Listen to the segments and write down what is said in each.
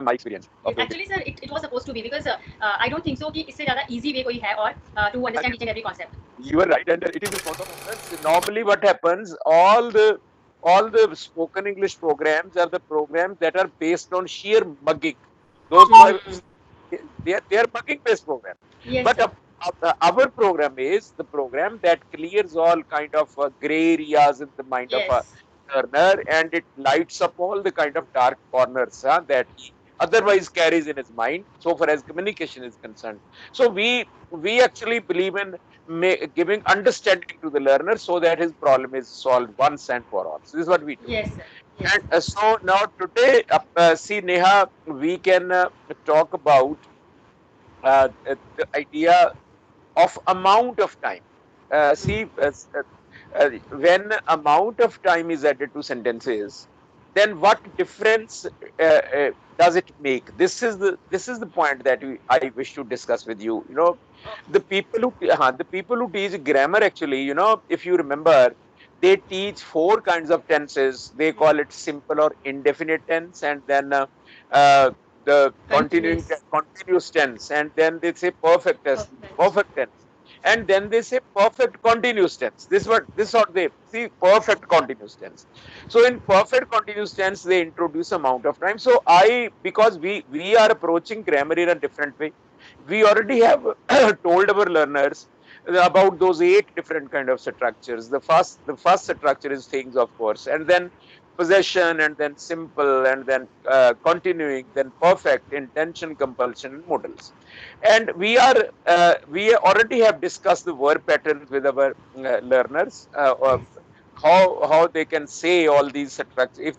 my experience of doing Actually, sir, it was supposed to be because I don't think so कि इससे ज़्यादा easy way कोई है और to understand each and every concept. You are right, and it is responsible for us. Normally, what happens? All the spoken English programs are the programs that are based on sheer mugging. Those programs, they are mugging based programs. Yes, But sir. our program is the program that clears all kind of gray areas in the mind of a Yes. learner, and it lights up all the kind of dark corners that he otherwise carries in his mind. So far as communication is concerned, so we actually believe in giving understanding to the learner so that his problem is solved once and for all. So this is what we do. Yes, sir. Yes. And so now today, see Neha, we can talk about the idea of amount of time. See, when amount of time is added to sentences, then what difference does it make? This is the point that I wish to discuss with you. The people who teach grammar, actually, if you remember, they teach four kinds of tenses. They call it simple or indefinite tense, and then uh, the Continuous. continuous tense, and then they say Perfect. perfect tense, and then they say perfect continuous tense. This what they see, perfect continuous tense. So in perfect continuous tense, they introduce amount of time. So because we are approaching grammar in a different way, we already have told our learners about those 8 different kind of structures. The first structure is things, of course, and then possession, and then simple, and then continuing, then perfect, intention, compulsion, and modals. And we already have discussed the verb patterns with our learners, Yes. how they can say all these structures.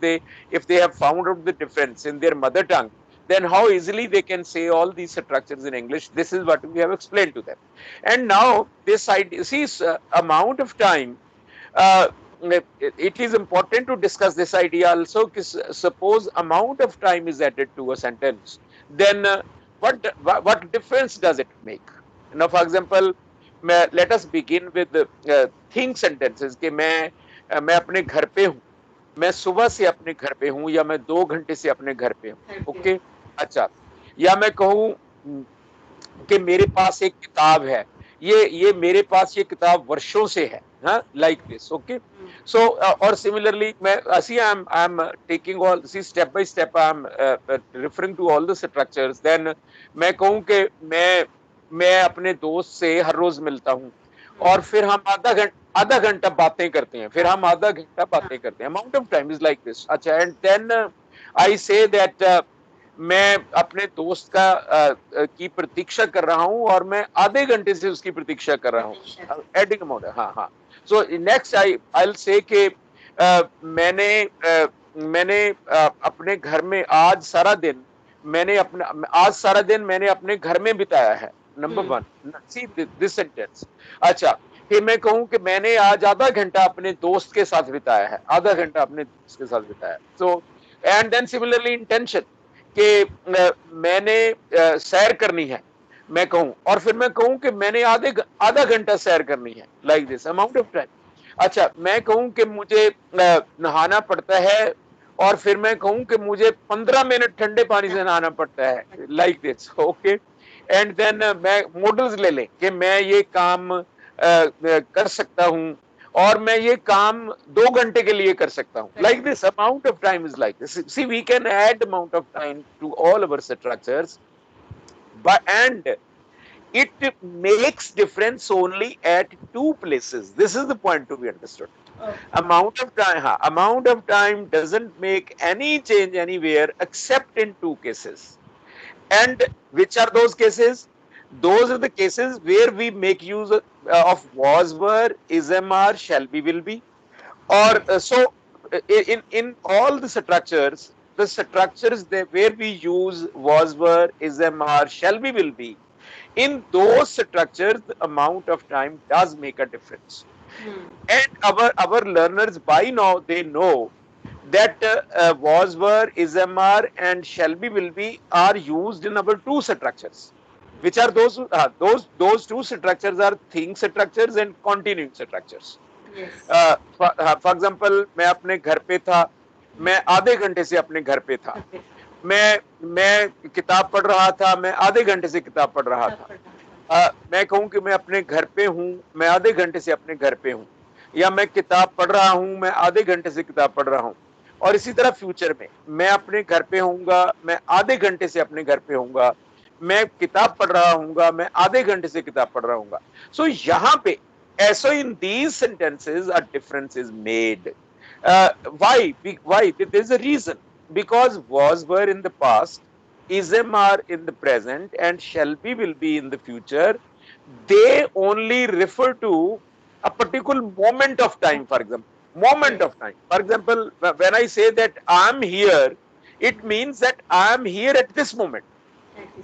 If they have found out the difference in their mother tongue, then how easily they can say all these structures in English. This is what we have explained to them. And now this idea, see, amount of time, uh, it is important to discuss this idea also. Suppose amount of time is added to a sentence, then what difference does it make? Now, for example, let us begin with the think sentences कि मैं अपने घर पे हूँ, मैं सुबह से अपने घर पे हूँ, या मैं 2 घंटे से अपने घर पे हूँ. Perfect. ओके, अच्छा, या मैं कहूँ कि मेरे पास एक किताब है, ये मेरे पास ये किताब वर्षों से है, हाँ, लाइक दिस. ओके, सो और सिमिलरली मैं see I am taking all, see step by step I am referring to all the structures. Then मैं कहूँ कि मैं अपने दोस्त से हर रोज मिलता हूँ, और फिर हम आधा घंटा बातें करते हैं, फिर हम आधा घंटा बातें करते हैं. Amount of time is like this. अच्छा, and then I say that मैं अपने दोस्त की प्रतीक्षा कर रहा हूं, और मैं आधे घंटे से उसकी प्रतीक्षा कर रहा Prediction. हूं. एडिंग अमाउंट, हाँ हाँ. सो नेक्स्ट आई से कि मैंने अपने घर में आज सारा दिन मैंने अपने घर में बिताया है. Number one, see this sentence. अच्छा, फिर मैं कहूं कि मैंने आज आधा घंटा अपने दोस्त के साथ बिताया है, आधा घंटा अपने दोस्त के साथ बिताया है. So and then similarly intention कि मैंने सैर करनी है, मैं कहूं, और फिर मैं कहूं कि मैंने आधा घंटा सैर करनी है, like this amount of time. अच्छा, मैं कहूं कि मुझे नहाना पड़ता है, और फिर मैं कहूं कि मुझे 15 मिनट ठंडे पानी से नहाना पड़ता है, like this. Okay, and then मैं मॉडल्स ले लें कि मैं ये काम कर सकता हूं, और मैं ये काम 2 घंटे के लिए कर सकता हूँ, like this. Amount of time is like this. See, we can add amount of time to all our structures, but and it makes difference only at two places. This is the point to be understood. Oh. Amount of time doesn't make any change anywhere except in two cases. And which are those cases? Those are the cases where we make use of was, were, is, am, are, shall be, will be. Or Yes. so in all the structures where we use was, were, is, am, are, shall be, will be, in those structures the amount of time does make a difference. And our learners by now, they know that was, were, is, am, are, and shall be, will be are used in our two structures. Which are those two structures are thing structures and continuing structures. Yes. For example, मैं अपने घर पे था, मैं आधे घंटे से अपने घर पे था. मैं किताब पढ़ रहा था, मैं आधे घंटे से किताब पढ़ रहा था। मैं कहूं कि मैं अपने घर पे हूं, मैं आधे घंटे से अपने घर पे हूं, या मैं किताब पढ़ रहा हूं, मैं आधे घंटे से किताब पढ़ रहा हूं। और इसी तरह फ्यूचर में मैं अपने घर पे होऊंगा, मैं आधे घंटे से अपने घर पे होऊंगा, मैं किताब पढ़ रहा हूंगा, मैं आधे घंटे से किताब पढ़ रहा हूंगा। सो यहाँ पे ऐसो in these sentences a difference is made. Why? There is a reason. Because was were in the past, is am are in the present, and shall be will be in the future. They only refer to a particular moment of time. For example, moment of time. For example, when I say that I am here, it means that I am here at this moment.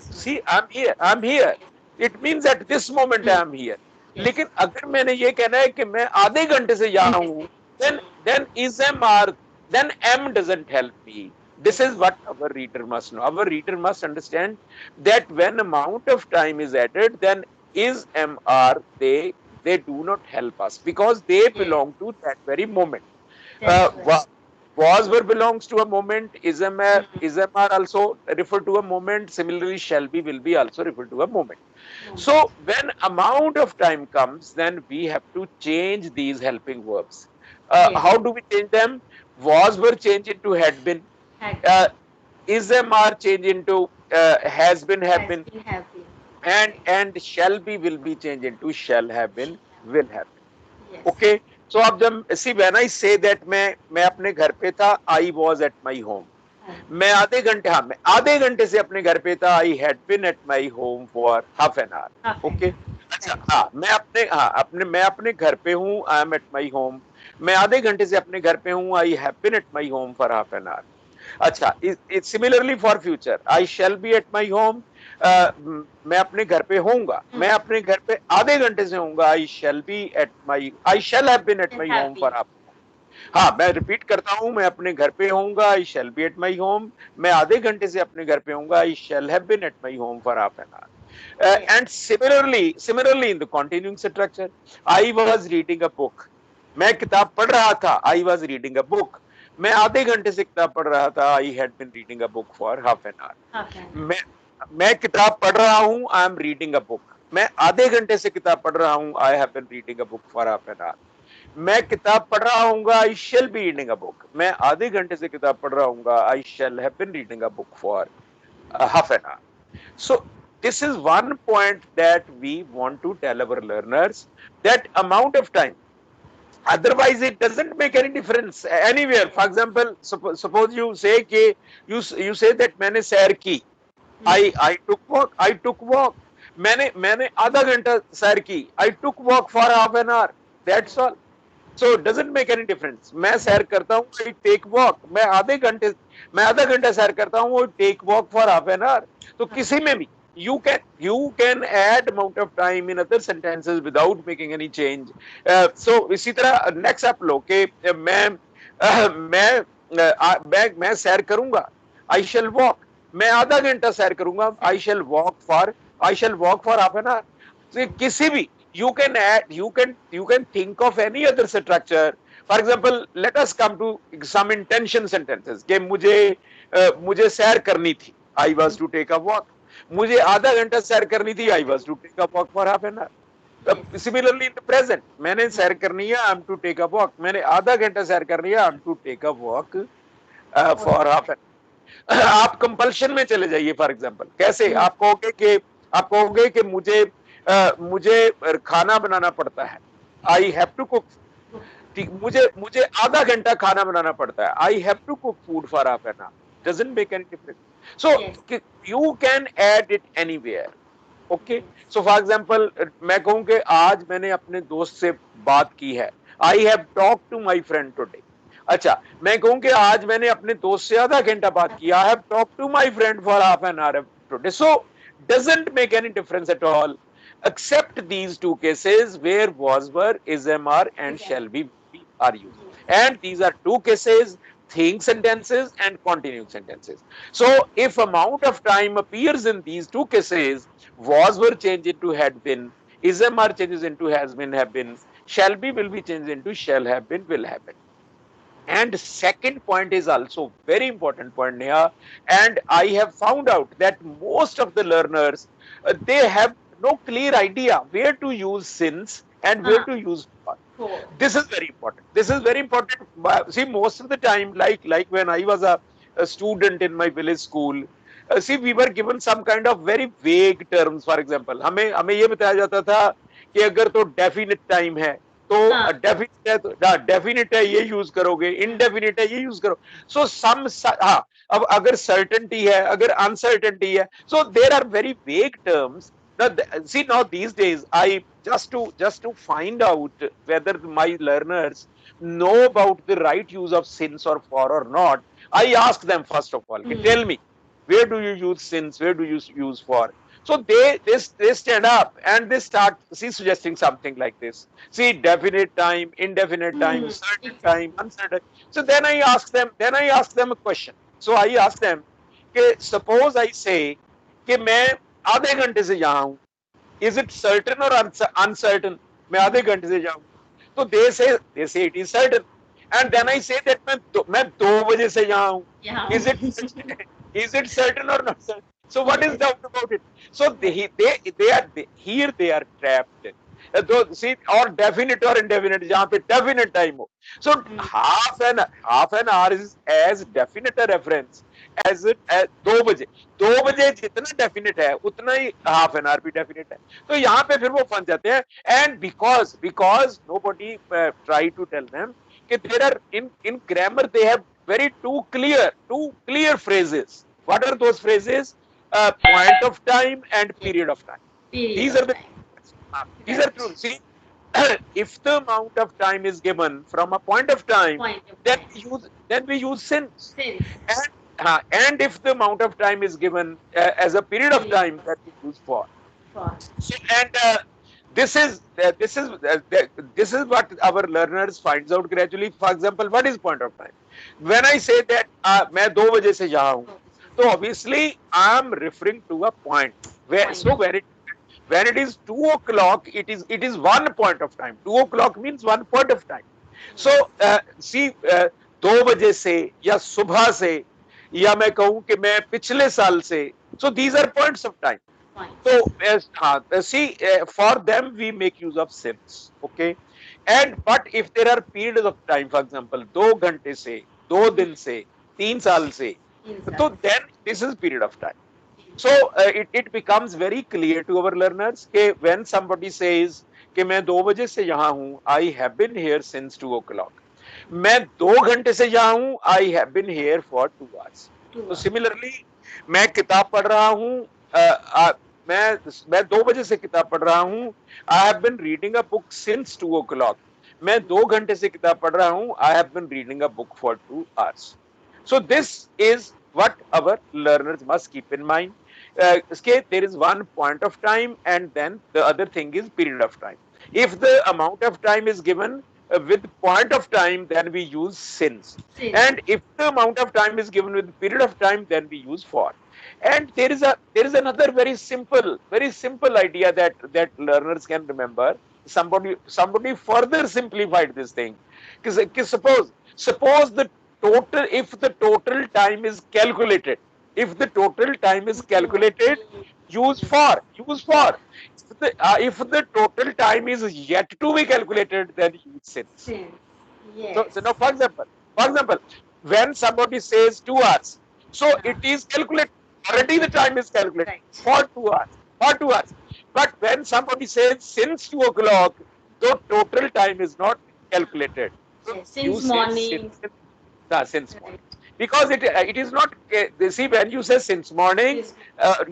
See, I'm here. I'm here. It means at this moment I am here. लेकिन अगर मैंने ये कहना है कि मैं आधे घंटे से यहाँ हूँ, then is am are, then am doesn't help me. This is what our reader must know. Our reader must understand that when amount of time is added, then is am are, they do not help us because they belong to that very moment. Was were belongs to a moment, is am are also refer to a moment. Similarly, shall be will be also refer to a moment. So when amount of time comes, then we have to change these helping verbs. How do we change them? Was were change into had been. Uh, is am are change into has been, have been, and shall be, will be change into shall have been, will have been. Okay. So अब जब see when I say that मैं अपने घर पे था, I was at my home. मैं आधे घंटे से अपने घर पे था, I had been at my home for half an hour. Okay. अच्छा, मैं अपने घर पे हूँ, I am at my home. मैं आधे घंटे से अपने घर पे हूँ, I have been at my home for half an hour. अच्छा, it's similarly for future. I shall be at my home. मैं अपने घर पे होऊंगा, मैं अपने घर पे आधे घंटे से होऊंगा. I shall have been at my home for half. हाँ, मैं रिपीट करता हूं, मैं अपने घर पे होऊंगा, I shall be at my home. मैं आधे घंटे से अपने घर पे होऊंगा, I shall have been at my home for half an hour. And similarly in the continuing structure, I was reading a book. मैं किताब पढ़ रहा था, I was reading a book. मैं आधे घंटे से किताब पढ़ रहा था, I had been reading a book for half an hour. मैं किताब पढ़ रहा हूं, I am reading a book. मैं आधे घंटे से किताब पढ़ रहा हूं, I have been reading a book for half an hour. मैं किताब पढ़ रहा हूंगा, I shall be reading a book. मैं आधे घंटे से किताब पढ़ रहा हूंगा, I shall have been reading a book for half an hour. So this is one point that we want to tell our learners, that amount of time. Otherwise, it doesn't make any difference anywhere. For example, suppose you say कि you say that मैंने सैर की. I took walk. मैंने आधा घंटा सैर की. I took walk for half an hour. That's all. So it doesn't make any difference. मैं सैर करता हूँ, I take walk. मैं आधा घंटा सैर करता हूँ, I take walk for half an hour. तो किसी में भी you can add amount of time in other sentences without making any change. So इसी तरह next आप लो कि मैं सैर करूंगा, I shall walk. मैं आधा घंटा सैर करूंगा, I shall walk for half an hour. So किसी भी you can think of any other structure. For example, let us come to some intention sentences कि मुझे सैर करनी थी, I was to take a walk. मुझे आधा घंटा सैर करनी थी, I was to take a walk for half an hour. Similarly in the present, मैंने सैर करनी है, I am to take a walk. मैंने आधा घंटा सैर करनी है, I am to take a walk for half an hour. आप कंपल्शन में चले जाइए. फॉर एग्जांपल कैसे आप कहोगे कि मुझे खाना बनाना पड़ता है, आई हैव टू कुक. मुझे आधा घंटा खाना बनाना पड़ता है, I have to cook food for half an hour. Doesn't make any difference. So you can add it anywhere. Okay. So for example मैं कहूं कि आज मैंने अपने दोस्त से बात की है, I have talk to my friend today. अच्छा, मैं कहूं कि आज मैंने अपने दोस्त से आधा घंटा बात की, I have talk to my friend for half an hour today. So doesn't make any difference at all, except these two cases where was were, is am are, and shall be are used. And these are two cases, think sentences and continuing sentences. So if amount of time appears in these two cases, was were changed into had been, is am are changes into has been, have been, shall be will be changed into shall have been, will have been. And second point is also very important point, Neha. And I have found out that most of the learners, they have no clear idea where to use since and where to use for. For. This is very important. This is very important. See, most of the time, like when I was a student in my village school, see, we were given some kind of very vague terms. For example, हमें हमें ये बताया जाता था कि अगर तो definite time है तो डेफिनेट है, तो डेफिनेट है ये यूज करोगे, इनडेफिनेट है ये यूज करो. सो सम, हाँ, अब अगर सर्टेनिटी है, अगर अनसर्टेनिटी है, so there are very vague terms. See, now these days, I just to find out whether my learners know about the right use of since or for or not, I ask them first of all, tell me, where do you use since, where do you use for? So they stand up and they start suggesting something like this. See, definite time, indefinite time, certain time, uncertain. So then I ask them a question. So I ask them, suppose I say कि मैं आधे घंटे से यहाँ हूँ, is it certain or uncertain? मैं आधे घंटे से जाऊँ, तो they say it is certain. And then I say that मैं 2 बजे से यहाँ हूँ, is it certain or not certain? So what is doubt about it? So they are trapped. See, or definite or indefinite, जहाँ पे definite time हो. So half an hour is as definite a reference as 2 बजे जितना definite है उतना ही half an hour भी definite है. तो यहाँ पे फिर वो फंस जाते हैं. And because nobody try to tell them कि there are in grammar they have very two clear phrases. What are those phrases? Point of time and period of time. These are true. See, if the amount of time is given from a point of time, then we use since. And if the amount of time is given as a period of time, that we use for. So, and this is what our learners finds out gradually. For example, what is point of time? When I say that मैं 2 बजे से यहाँ हूँ, so obviously I am referring to a point. When it is 2 o'clock, it is one point of time. 2 o'clock means one point of time. So see, 2 बजे से या सुबह से या मैं कहूँ कि मैं पिछले साल से, so these are points of time. So see, for them we make use of since, okay. But if there are periods of time, for example, 2 घंटे से, 2 दिन से, 3 साल से, so then this is period of time. So it becomes very clear to our learners कि when somebody says कि मैं 2 बजे से यहाँ हूँ, I have been here since 2 o'clock. मैं 2 घंटे से यहाँ हूँ, I have been here for 2 hours. तो similarly, मैं किताब पढ़ रहा हूँ, मैं 2 बजे से किताब पढ़ रहा हूँ, I have been reading a book since 2 o'clock. मैं 2 घंटे से किताब पढ़ रहा हूँ, I have been reading a book for 2 hours. So this is what our learners must keep in mind. There is one point of time and then the other thing is period of time. If the amount of time is given with point of time, then we use since. And if the amount of time is given with period of time, then we use for. And there is another very simple idea that learners can remember. Somebody further simplified this thing. Because suppose the total, if the total time is calculated, use for. If the total time is yet to be calculated, then use since. Yes. So now, for example, when somebody says 2 hours, so it is calculated. Already the time is calculated for 2 hours. But when somebody says since 2 o'clock, the total time is not calculated. So since morning. Since morning. Because it is not, see, when you say since morning,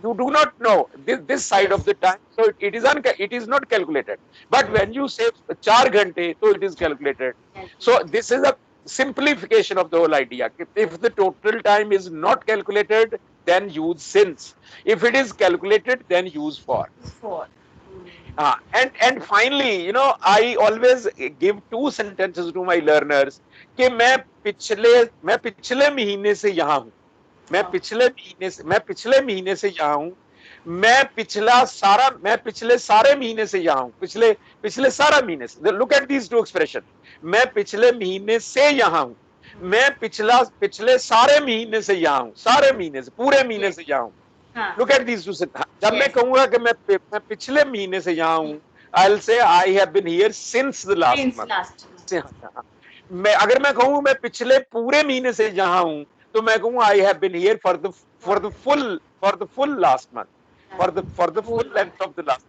you do not know this side of the time, so it is not calculated. But when you say 4 घंटे, so it is calculated. So this is a simplification of the whole idea. If the total time is not calculated, then use since. If it is calculated, then use for. And finally, I always give 2 sentences to my learners कि मैं पिछले महीने से यहाँ हूँ, मैं पिछले महीने से यहाँ हूँ, मैं पिछले सारे महीने से यहाँ हूँ, पिछले सारा महीने से. Look at these 2 expressions. मैं पिछले महीने से यहाँ हूँ, मैं पिछले सारे महीने से यहाँ हूँ, सारे महीने से, पूरे महीने Yes. से यहाँ हूँ। हाँ. Look at this too. जब मैं Yes. कहूंगा कि मैं पिछले महीने से यहाँ हूँ, I will say I have been here since the last Since last. Month. मैं अगर मैं कहूँ मैं पिछले पूरे महीने से यहाँ हूँ, तो मैं कहूँ I have been here for the full last month, for the Whole full month. Length of the last.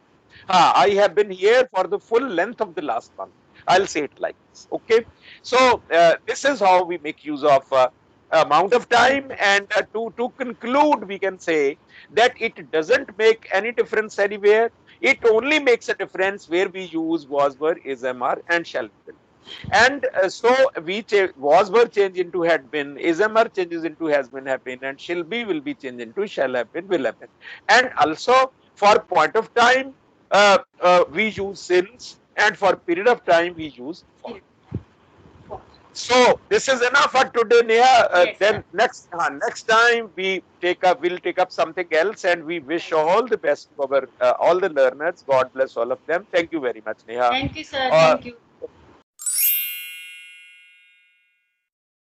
हाँ, I have been here for the full length of the last month. I'll say it like this. Okay. So this is how we make use of amount of time. And to conclude, we can say that it doesn't make any difference anywhere. It only makes a difference where we use was, were, is, am, are, and shall be. And so we was, were change into had been, is, am, are changes into has been, have been, and shall be will be changed into shall have been, will have been. And also for point of time, we use since, and for period of time we use for. For. So this is enough for today, Neha. Yes, Then sir. next time we'll take up something else, and we wish all the best to our all the learners. God bless all of them. Thank you very much, Neha. Thank you, sir. Thank you.